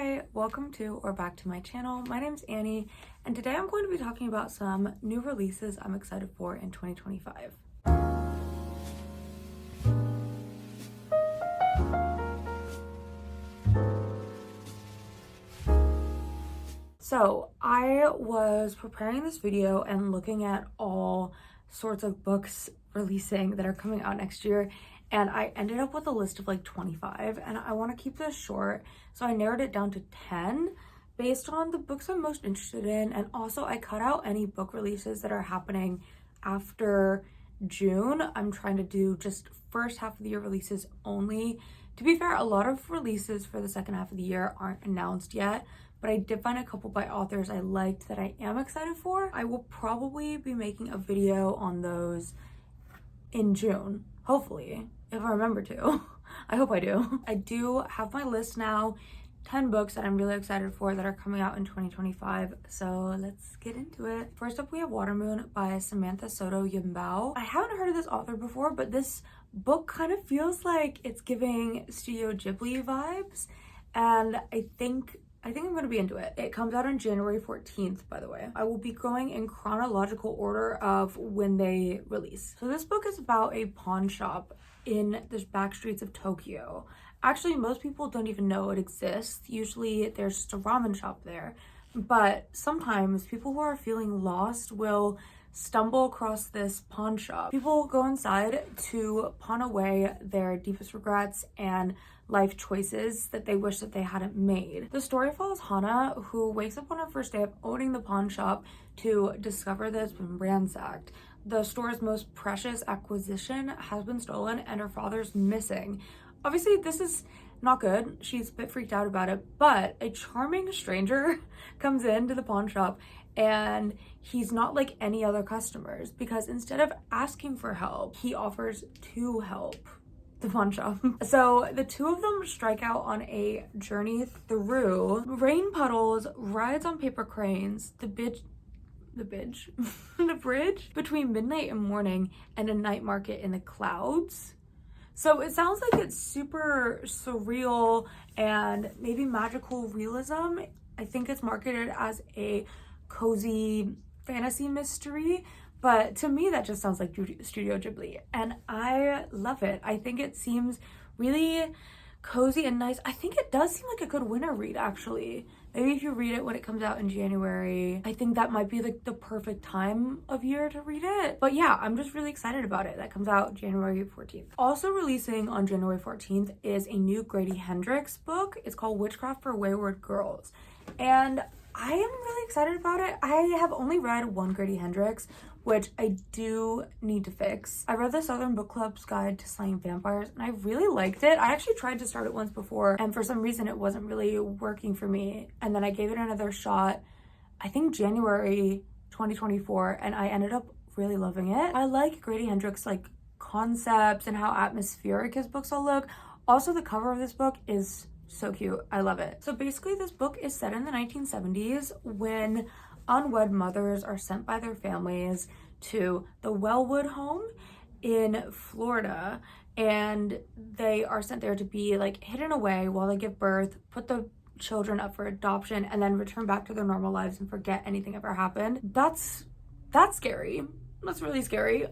Hi, welcome to or back to my channel. My name's Annie, and today I'm going to be talking about some new releases I'm excited for in 2025. So I was preparing this video and looking at all sorts of books releasing that are coming out next year, and I ended up with a list of like 25, and I want to keep this short, so I narrowed it down to 10 based on the books I'm most interested in. And also I cut out any book releases that are happening after June. I'm trying to do just first half of the year releases only. To be fair, a lot of releases for the second half of the year aren't announced yet, but I did find a couple by authors I liked that I am excited for. I will probably be making a video on those in June, hopefully, if I remember to. I hope I do. I do have my list now, 10 books that I'm really excited for that are coming out in 2025, so let's get into it. First up, we have Watermoon by Samantha Soto Yimbao. I haven't heard of this author before, but this book kind of feels like it's giving Studio Ghibli vibes, and I think I'm going to be into it. It comes out on January 14th, by the way. I will be going in chronological order of when they release. So this book is about a pawn shop in the back streets of Tokyo. Actually, most people don't even know it exists. Usually there's just a ramen shop there. But sometimes people who are feeling lost will stumble across this pawn shop. People go inside to pawn away their deepest regrets and life choices that they wish that they hadn't made. The story follows Hana, who wakes up on her first day of owning the pawn shop to discover that it's been ransacked. The store's most precious acquisition has been stolen and her father's missing. Obviously, this is not good. She's a bit freaked out about it, but a charming stranger comes into the pawn shop, and he's not like any other customers, because instead of asking for help, he offers to help the pawn shop. So the two of them strike out on a journey through rain puddles, rides on paper cranes, the bridge between midnight and morning, and a night market in the clouds. So it sounds like it's super surreal and maybe magical realism. I think it's marketed as a cozy fantasy mystery, but to me that just sounds like Studio Ghibli, and I love it. I think it seems really cozy and nice. I think it does seem like a good winter read, actually. Maybe if you read it when it comes out in January, I think that might be like the perfect time of year to read it. But yeah, I'm just really excited about it. That comes out January 14th. Also releasing on January 14th is a new Grady Hendrix book. It's called Witchcraft for Wayward Girls, and I am really excited about it. I have only read one Grady Hendrix, which I do need to fix. I read the Southern Book Club's Guide to Slaying Vampires, and I really liked it. I actually tried to start it once before, and for some reason it wasn't really working for me. And then I gave it another shot, I think January 2024, and I ended up really loving it. I like Grady Hendrix like concepts and how atmospheric his books all look. Also, the cover of this book is so cute. I love it. So basically this book is set in the 1970s when unwed mothers are sent by their families to the Wellwood home in Florida, and they are sent there to be like hidden away while they give birth, put the children up for adoption, and then return back to their normal lives and forget anything ever happened. That's scary. That's really scary.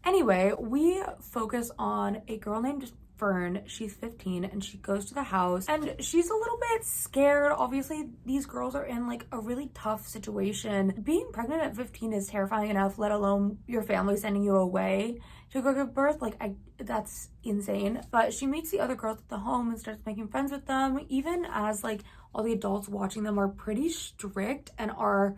Anyway, we focus on a girl named Fern. She's 15 and she goes to the house and she's a little bit scared. Obviously, these girls are in like a really tough situation. Being pregnant at 15 is terrifying enough, let alone your family sending you away to go give birth. Like, that's insane. But she meets the other girls at the home and starts making friends with them, even as like all the adults watching them are pretty strict and are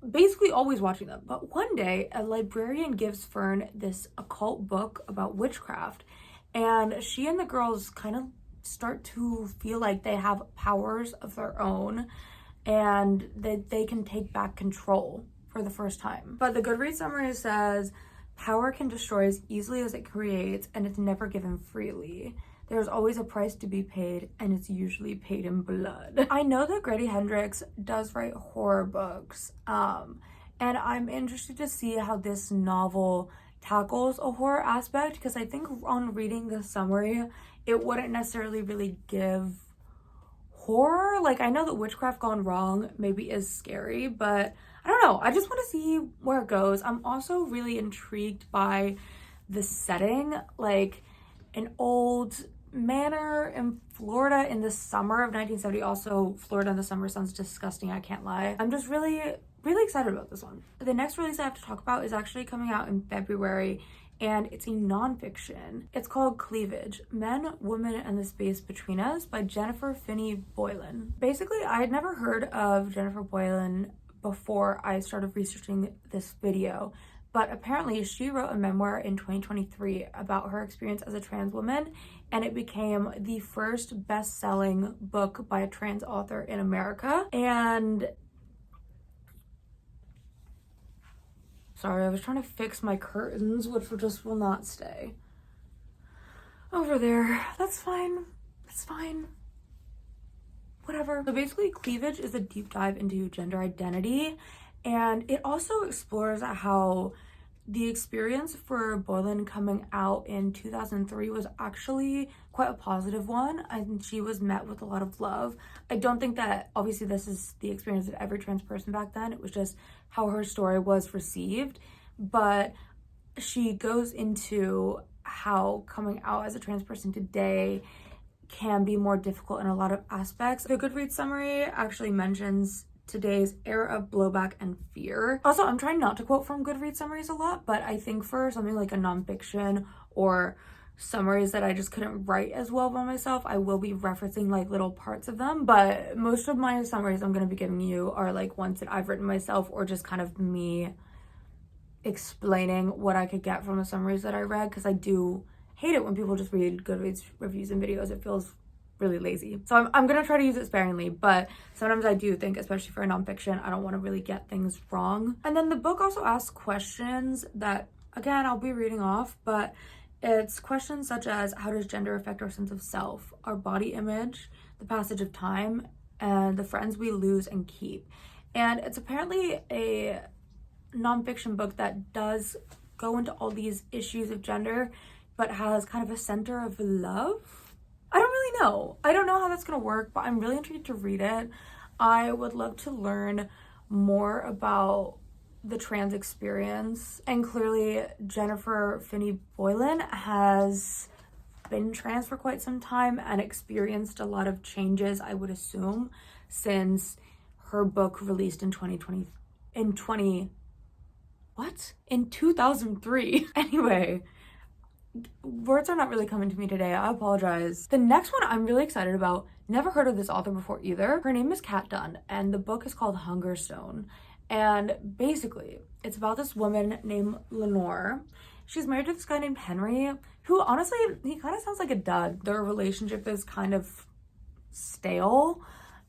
basically always watching them. But one day, a librarian gives Fern this occult book about witchcraft, and she and the girls kind of start to feel like they have powers of their own and that they can take back control for the first time. But the Goodreads summary says, power can destroy as easily as it creates, and it's never given freely. There's always a price to be paid, and it's usually paid in blood. I know that Grady Hendrix does write horror books, and I'm interested to see how this novel tackles a horror aspect, because I think on reading the summary, it wouldn't necessarily really give horror. Like, I know that witchcraft gone wrong maybe is scary, but I don't know. I just want to see where it goes. I'm also really intrigued by the setting, like an old manor in Florida in the summer of 1970. Also, Florida in the summer sounds disgusting, I can't lie. I'm just really excited about this one. The next release I have to talk about is actually coming out in February, and it's a nonfiction. It's called Cleavage: Men, Women, and the Space Between Us by Jennifer Finney Boylan. Basically, I had never heard of Jennifer Boylan before I started researching this video, but apparently she wrote a memoir in 2023 about her experience as a trans woman, and it became the first best-selling book by a trans author in America. And sorry, I was trying to fix my curtains, which just will not stay. Over there. That's fine. It's fine. Whatever. So basically, Cleavage is a deep dive into gender identity, and it also explores how the experience for Boylan coming out in 2003 was actually quite a positive one, and she was met with a lot of love. I don't think that, obviously, this is the experience of every trans person back then. It was just how her story was received, but she goes into how coming out as a trans person today can be more difficult in a lot of aspects. The Goodreads summary actually mentions today's era of blowback and fear. Also, I'm trying not to quote from Goodreads summaries a lot, but I think for something like a nonfiction or summaries that I just couldn't write as well by myself, I will be referencing like little parts of them, but most of my summaries I'm going to be giving you are like ones that I've written myself, or just kind of me explaining what I could get from the summaries that I read, because I do hate it when people just read Goodreads reviews and videos. It feels really lazy. So I'm gonna try to use it sparingly, but sometimes I do think, especially for a nonfiction, I don't want to really get things wrong. And then the book also asks questions that, again, I'll be reading off, but it's questions such as: how does gender affect our sense of self, our body image, the passage of time, and the friends we lose and keep? And it's apparently a nonfiction book that does go into all these issues of gender, but has kind of a center of love. I don't really know. I don't know how that's gonna work, but I'm really intrigued to read it. I would love to learn more about the trans experience. And clearly, Jennifer Finney Boylan has been trans for quite some time and experienced a lot of changes, I would assume, since her book released in 2003. Anyway, words are not really coming to me today. I apologize. The next one I'm really excited about. Never heard of this author before either. Her name is Kat Dunn, and the book is called Hungerstone. And basically, it's about this woman named Lenore. She's married to this guy named Henry, who honestly, he kind of sounds like a dud. Their relationship is kind of stale,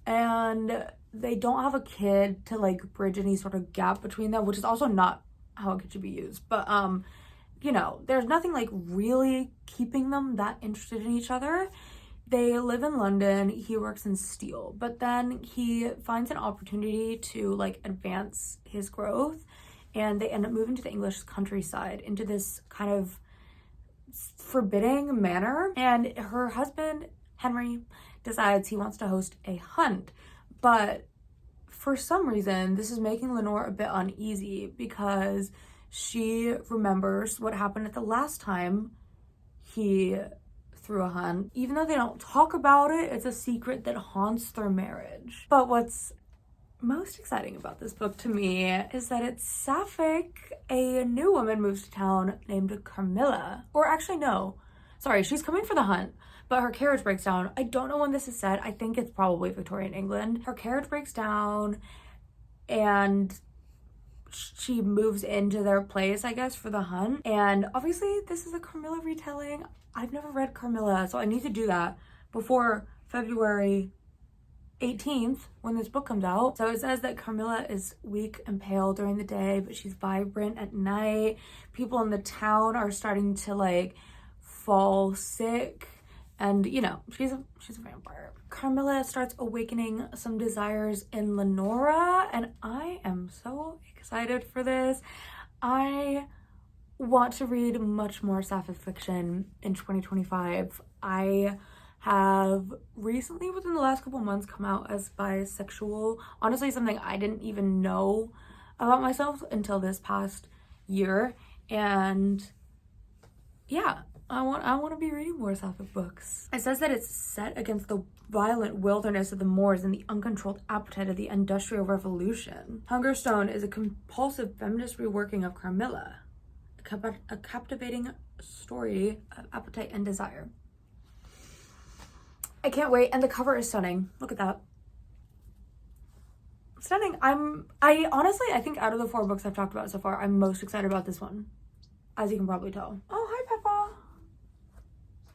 and they don't have a kid to like bridge any sort of gap between them, which is also not how it should be used. But you know, there's nothing like really keeping them that interested in each other. They live in London. He works in steel, but then he finds an opportunity to like advance his growth, and they end up moving to the English countryside into this kind of forbidding manor. And her husband, Henry, decides he wants to host a hunt, but for some reason, this is making Lenore a bit uneasy because she remembers what happened at the last time he threw a hunt. Even though they don't talk about it, it's a secret that haunts their marriage. But what's most exciting about this book to me is that it's sapphic. A new woman moves to town named Carmilla. Or actually, no. Sorry, she's coming for the hunt, but her carriage breaks down. I don't know when this is set. I think it's probably Victorian England. Her carriage breaks down, and she moves into their place, I guess, for the hunt. And obviously, this is a Carmilla retelling. I've never read Carmilla, so I need to do that before February 18th, when this book comes out. So it says that Carmilla is weak and pale during the day, but she's vibrant at night. People in the town are starting to like fall sick, and you know, she's a vampire. Carmilla starts awakening some desires in Lenora, and I am so excited for this. I want to read much more sapphic fiction in 2025. I have recently, within the last couple months, come out as bisexual. Honestly, something I didn't even know about myself until this past year. And yeah, I want to be reading more sapphic books. It says that it's set against the violent wilderness of the Moors and the uncontrolled appetite of the Industrial Revolution. Hungerstone is a compulsive feminist reworking of Carmilla, a captivating story of appetite and desire. I can't wait, and the cover is stunning. Look at that. Stunning. I honestly, I think out of the 4 books I've talked about so far, I'm most excited about this one, as you can probably tell. Oh, hi, Peppa.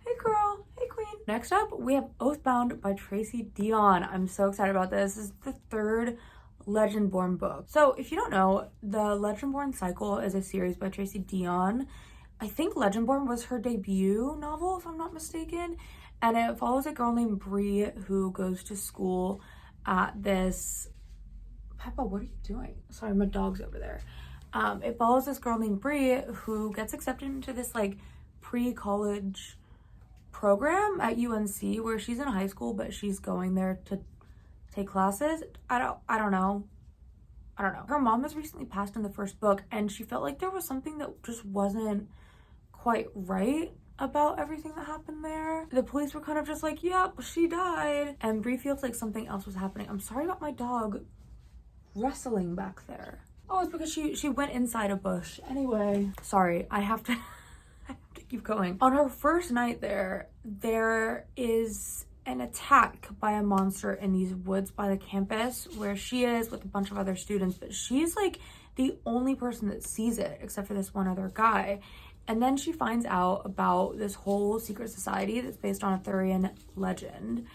Hey, girl. Hey, queen. Next up, we have Oathbound by Tracy Deonn. I'm so excited about this. This is the 3rd Legendborn book. So if you don't know, the Legendborn cycle is a series by Tracy Deonn. I think Legendborn was her debut novel, if I'm not mistaken. And it follows a girl named Bree who goes to school at this... Peppa, what are you doing? Sorry, my dog's over there. It follows this girl named Bree who gets accepted into this like pre-college program at UNC where she's in high school, but she's going there to take classes. I don't know. Her mom has recently passed in the 1st book, and she felt like there was something that just wasn't quite right about everything that happened there. The police were kind of just like, yep, she died. And Bree feels like something else was happening. I'm sorry about my dog wrestling back there. Oh, it's because she went inside a bush. Anyway, sorry, I have to I have to keep going. On her first night there is an attack by a monster in these woods by the campus where she is with a bunch of other students, but she's like the only person that sees it except for this one other guy. And then she finds out about this whole secret society that's based on a Arthurian legend.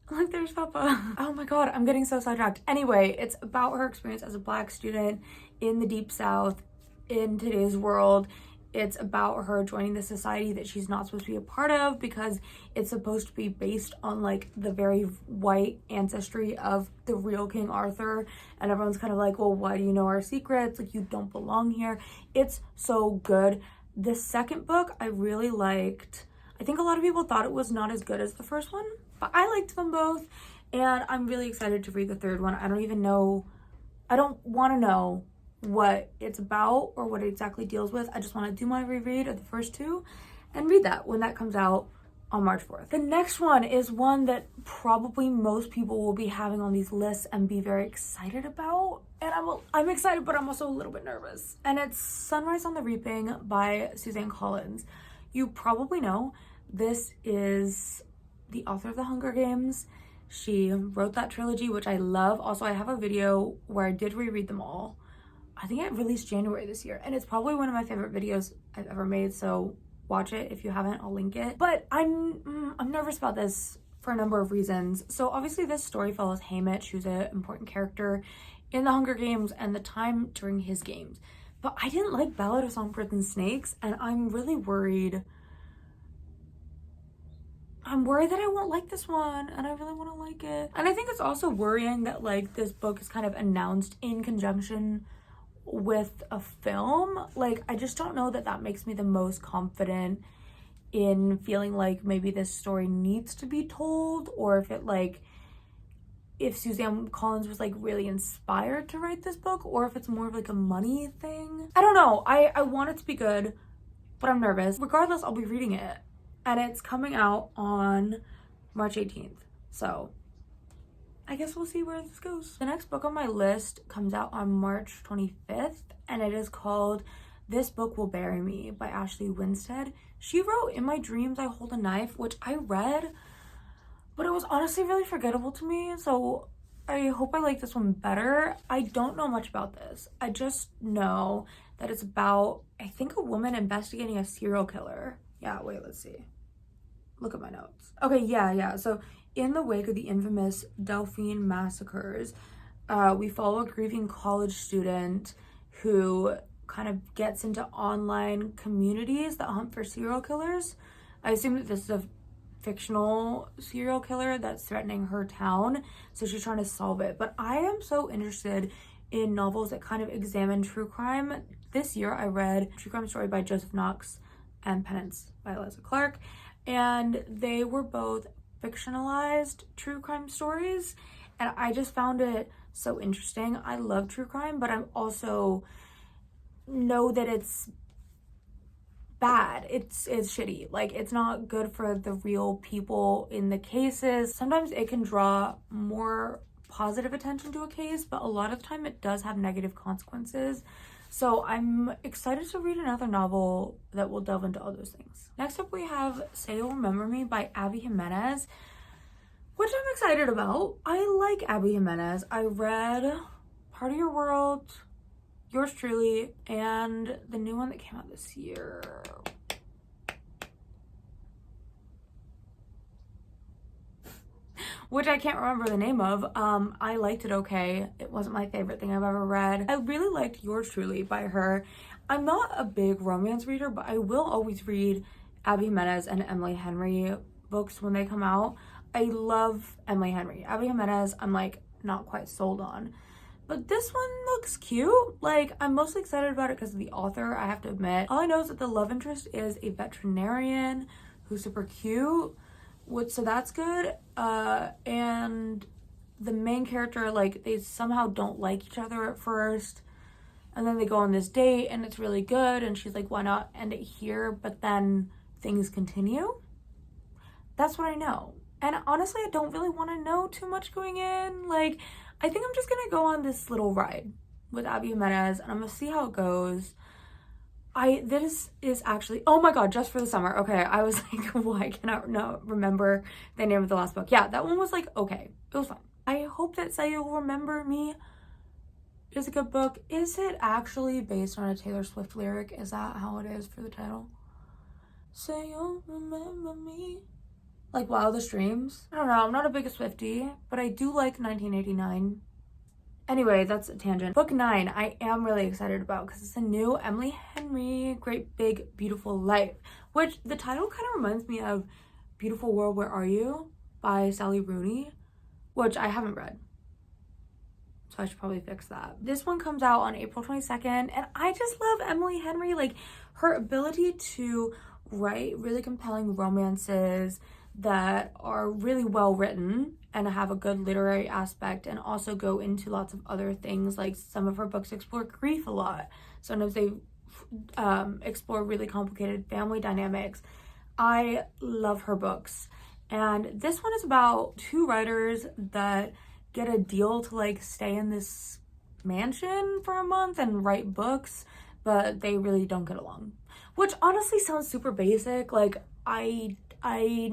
Like, there's Papa. Oh my god, I'm getting so sidetracked. Anyway, it's about her experience as a Black student in the Deep South in today's world. It's about her joining the society that she's not supposed to be a part of because it's supposed to be based on like the very white ancestry of the real King Arthur. And everyone's kind of like, well, why do you know our secrets? Like, you don't belong here. It's so good. The 2nd book I really liked. I think a lot of people thought it was not as good as the 1st one, but I liked them both. And I'm really excited to read the 3rd one. I don't want to know what it's about or what it exactly deals with. I just want to do my reread of the first 2 and read that when that comes out on March 4th. The next one is one that probably most people will be having on these lists and be very excited about. And I'm excited, but I'm also a little bit nervous. And it's Sunrise on the Reaping by Suzanne Collins. You probably know this is the author of The Hunger Games. She wrote that trilogy, which I love. Also, I have a video where I did reread them all. I think it released January this year, and it's probably one of my favorite videos I've ever made, so watch it if you haven't. I'll link it. But I'm nervous about this for a number of reasons. So obviously this story follows Haymitch, who's an important character in The Hunger Games and the time during his games. But I didn't like Ballad of Songbirds and Snakes, and I'm really worried. I'm worried that I won't like this one, and I really want to like it. And I think it's also worrying that like this book is kind of announced in conjunction with a film. Like, I just don't know that makes me the most confident in feeling like maybe this story needs to be told, or if Suzanne Collins was like really inspired to write this book, or if it's more of like a money thing. I don't know. I want it to be good, but I'm nervous. Regardless, I'll be reading it, and it's coming out on March 18th. So I guess we'll see where this goes. The next book on my list comes out on March 25th, and it is called This Book Will Bury Me by Ashley Winstead. She wrote In My Dreams I Hold a Knife, which I read, but it was honestly really forgettable to me, so I hope I like this one better. I don't know much about this. I just know that it's about, I think, a woman investigating a serial killer. Yeah, wait, let's see. Look at my notes. Okay, yeah. So in the wake of the infamous Delphine massacres, we follow a grieving college student who kind of gets into online communities that hunt for serial killers. I assume that this is a fictional serial killer that's threatening her town, so she's trying to solve it. But I am so interested in novels that kind of examine true crime. This year I read True Crime Story by Joseph Knox and Penance by Eliza Clark. and they were both fictionalized true crime stories, and I just found it so interesting. I love true crime, but I'm also know that it's bad. It's shitty. Like, it's not good for the real people in the cases. Sometimes it can draw more positive attention to a case, but a lot of the time it does have negative consequences. So I'm excited to read another novel that will delve into all those things. Next up, we have Say You'll Remember Me by Abby Jimenez, which I'm excited about. I like Abby Jimenez. I read Part of Your World, Yours Truly, and the new one that came out this year. Which I can't remember the name of. I liked it okay. It wasn't my favorite thing I've ever read. I really liked Yours Truly by her. I'm not a big romance reader, but I will always read Abby Jimenez and Emily Henry books when they come out. I love Emily Henry. Abby Jimenez, I'm like not quite sold on. But this one looks cute. Like, I'm mostly excited about it because of the author, I have to admit. All I know is that the love interest is a veterinarian who's super cute. So that's good. And the main character, like, they somehow don't like each other at first, and then they go on this date and it's really good, and she's like, why not end it here? But then things continue. That's what I know. And honestly, I don't really want to know too much going in. Like, I think I'm just gonna go on this little ride with Abby Jimenez, and I'm gonna see how it goes. This is actually, oh my god, Just for the Summer. Okay, I was like, why can I not remember the name of the last book? Yeah, that one was like, okay, it was fun. I hope that Say You'll Remember Me is a good book. Is it actually based on a Taylor Swift lyric? Is that how it is for the title? Say you'll remember me. Like Wildest Dreams. I don't know, I'm not a big Swiftie, but I do like 1989. Anyway, that's a tangent. Book 9, I am really excited about because it's a new Emily Henry, Great Big Beautiful Life, which the title kind of reminds me of Beautiful World, Where Are You? By Sally Rooney, which I haven't read. So I should probably fix that. This one comes out on April 22nd, and I just love Emily Henry. Like, her ability to write really compelling romances that are really well written and have a good literary aspect, and also go into lots of other things. Like, some of her books explore grief a lot. Sometimes they explore really complicated family dynamics. I love her books. And this one is about two writers that get a deal to like stay in this mansion for a month and write books, but they really don't get along. Which honestly sounds super basic. Like, I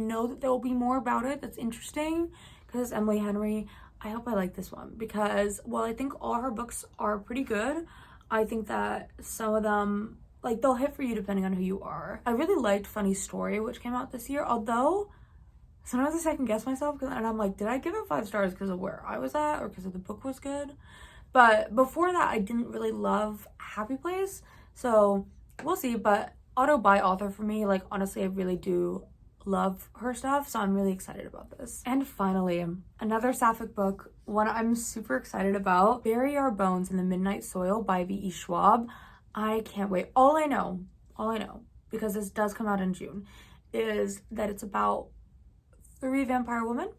know that there will be more about it that's interesting because it's Emily Henry. I hope I like this one because while I think all her books are pretty good, I think that some of them, like, they'll hit for you depending on who you are. I really liked Funny Story, which came out this year, although sometimes I second guess myself and I'm like, did I give it 5 stars because of where I was at or because the book was good? But before that, I didn't really love Happy Place, so we'll see. But auto by author for me, like, honestly, I really do love her stuff, so I'm really excited about this. And finally, another sapphic book, one I'm super excited about, Bury Our Bones in the Midnight Soil by V.E. Schwab. I can't wait. All I know, because this does come out in June, is that it's about 3 vampire women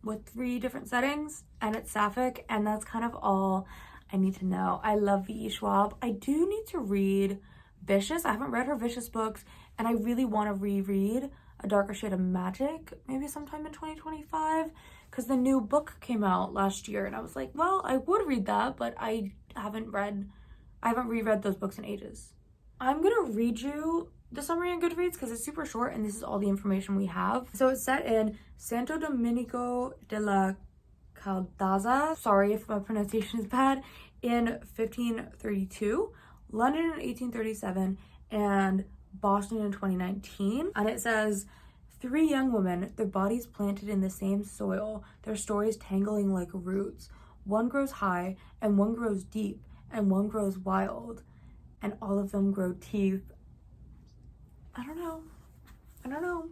with 3 different settings, and it's sapphic, and that's kind of all I need to know. I love V.E. Schwab. I do need to read Vicious. I haven't read her Vicious books, and I really want to reread A Darker Shade of Magic, maybe sometime in 2025, because the new book came out last year, and I was like, well, I would read that, but I haven't reread those books in ages. I'm gonna read you the summary on Goodreads because it's super short and this is all the information we have. So it's set in Santo Domenico de la Caldaza, sorry if my pronunciation is bad, in 1532, London in 1837, and Boston in 2019. And it says, 3 young women, their bodies planted in the same soil, their stories tangling like roots. One grows high, and one grows deep, and one grows wild, and all of them grow teeth. I don't know.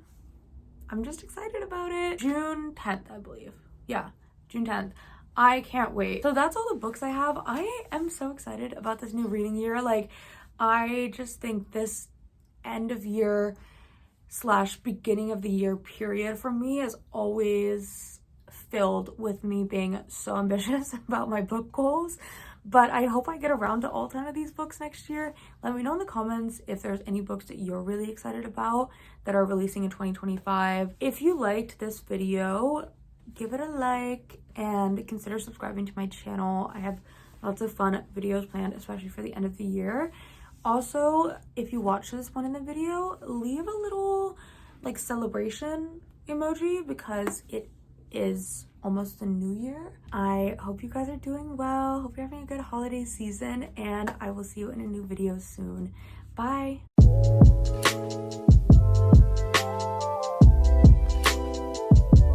I'm just excited about it. June 10th, I believe. Yeah, June 10th. I can't wait. So that's all the books I have. I am so excited about this new reading year. Like, I just think this end of year slash beginning of the year period for me is always filled with me being so ambitious about my book goals. But I hope I get around to all 10 of these books next year. Let me know in the comments if there's any books that you're really excited about that are releasing in 2025. If you liked this video, give it a like and consider subscribing to my channel. I have lots of fun videos planned, especially for the end of the year. Also, if you watch this one in the video, leave a little like celebration emoji because it is almost the new year. I hope you guys are doing well. Hope you're having a good holiday season, and I will see you in a new video soon. Bye.